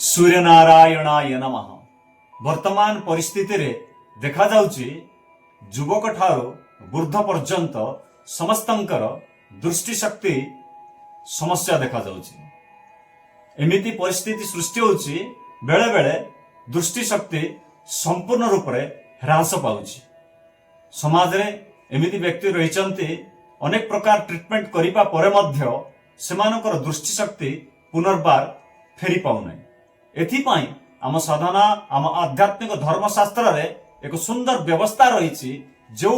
सूर्यनारायणाय नमः। वर्तमान परिस्थिति रे देखा जाउची युवक ठारो वृद्ध पर्यंत समस्तंकर दृष्टि शक्ति समस्या देखा जाउची। एमिति परिस्थिति सृष्टि होउची बेले बेले दृष्टि शक्ति संपूर्ण रूप रे ह्रास पाउची। समाज रे एमिति व्यक्ति रहिचंती अनेक प्रकार ट्रीटमेंट करिबा परे मध्य सेमानकर दृष्टि शक्ति पुनर्बार फेरी पाउनै। एथिपाई आम साधना आम आध्यात्मिक धर्मशास्त्र रे एक सुंदर व्यवस्था रही जो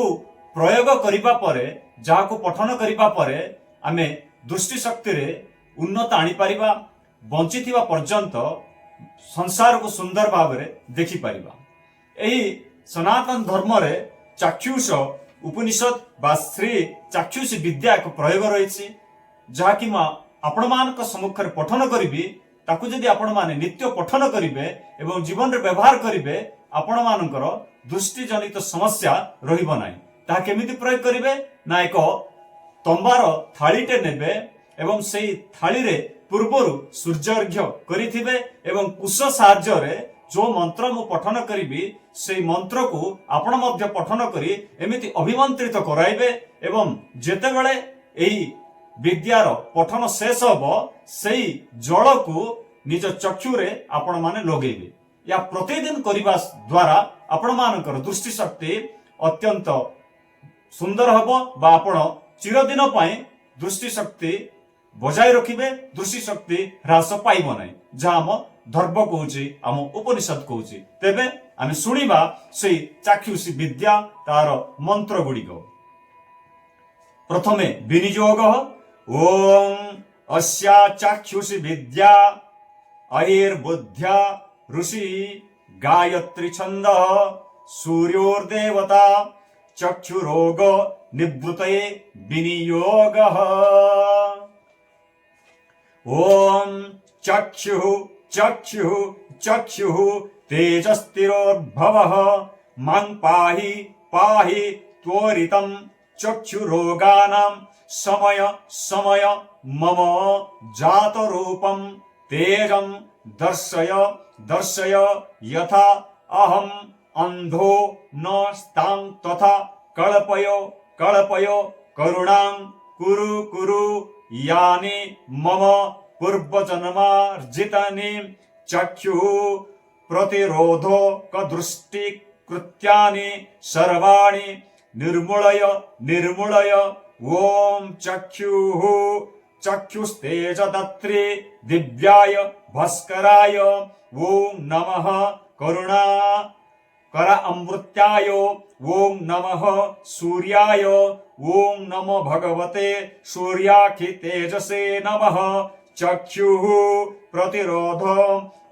प्रयोग करिबा परे जाको पठन करिबा परे आमे दृष्टि शक्ति रे उन्नत आनी पारिबा, बंचिथिबा पर्यंत संसार को सुंदर भाव रे देखि पारिबा। एही सनातन धर्म रे चाक्षुष उपनिषद बा श्री चाक्षुष विद्या एक प्रयोग रही जहाँकि आपण मान सम्मुख में पठन करी ताकू जदि आपण माने नित्य पठन करिवे एवं जीवन रे व्यवहार करिवे आपण मानकर दृष्टि जनित समस्या रहिबो नाही। ता केमिति प्रयोग करिवे ना एक तंबार थाळीटे नेबे एवं सेही थाळी रे पूर्वरु सूर्यार्घ्य करिथिबे एवं कुश साहाय्य रे जो मंत्र मु पठन करिबी सेही मंत्र को आपण मध्य पठन करी एमिति अभिमंत्रित कराइबे एवं जेतेबेले एही विद्यार पठन शेष हब सेही जल को निज चक्षु रे आपण माने लगेबे। या प्रतिदिन करिबा द्वारा आपण मानकर दृष्टि शक्ति अत्यंत सुंदर हबो बा आपण चिरदिन पई दृष्टि शक्ति बजाय रखिबे, दृष्टि शक्ति ह्रास पाइबो नै जहा हम धर्म कहूची आम उपनिषद कहूची। तेबे आमे सुनिबा सेही चाक्षुषी विद्या तार मंत्र गुड़िक। प्रथमे विनियोग ओम अस्या चाक्षुषी विद्या अहिर्बुद्ध्या ऋषि गायत्री छंद सूर्योर्देवता चक्षुरोग निवृतये विनियोगः। ओम चक्षुः चक्षुः चक्षुः तेजस्तिरोद्भवः मां पाहि पाहि त्वरितं चक्षुरोगानां समय समय मम जात रूपम तेजम दर्शय दर्शय यथा अहम अंधो न स्तां तथा कल्पय कल्पय करुणां कुरु कुरु यानि मम पूर्वजन्मार्जितानि चक्षुः प्रतिरोधो कदृष्टि कृत्यानि सर्वाणि निर्मूलय निर्मूलय। ओम चक्षुः चक्षुस्तेजदात्री दिव्याय भास्कराय ओम नमः करुणा कर अमृत्याय ओम नमः सूर्याय ओम नमो भगवते सूर्याखि तेजसे नमः। चक्षुः प्रतिरोध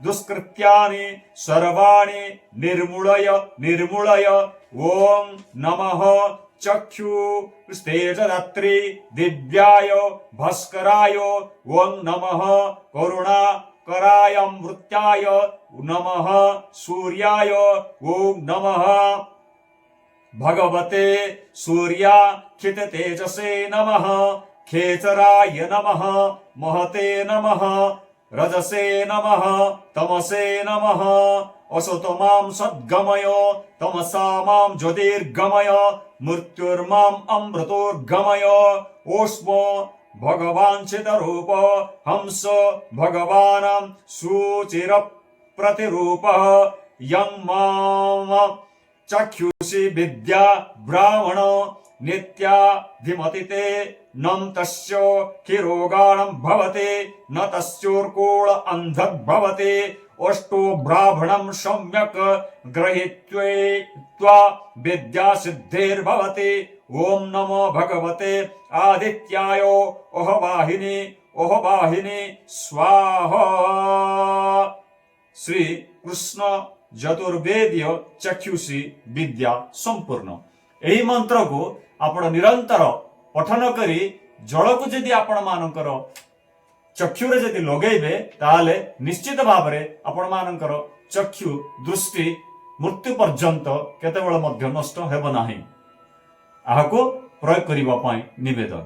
दुष्कृत्यानि सर्वाणि निर्मूलय निर्मूलय। ओम नमः चक्षुस्तेजदात्री दिव्याय भास्कराय ओम नमः करुणा कराय अमृत्याय नमः सूर्याय ओम नमः भगवते सूर्याखित तेजसे नमः खेचराय नमः महते नमः रजसे नमः तमसे नमः असतोमां सद्गमय तमसा मां ज्योतिर्गमय मृत्युर्मां अमृतोर्गमय। ओष्मो भगवान् चितरूप हंस भगवान् सुचिर प्रतिरूपः यं मां चक्षुषी विद्या ब्राह्मण नित्याधिमतिते नम तस्य किरोगाणं भवते न तस्योर्कोळ अन्धः भवते। अष्टो ब्राह्मणं सम्यक् गृहीत्वा विद्या सिद्धिर्भवति। ओम नमो भगवते आदित्याय ओहवाहिनी ओहवाहिनी स्वाहा। श्री कृष्ण चतुर्वेदीय चक्षुषी विद्या संपूर्ण। एही मंत्र को आपण निरंतर पठन करी जल को जदि आपण मानकर चक्षुरे जदि लगेबे ताले निश्चित भाव रे आपण मानकर चक्षु दृष्टि मृत्यु पर्यंत केतेबेले मध्य नष्ट हेबो नाही। आहाको प्रयोग करिबा पई निवेदन।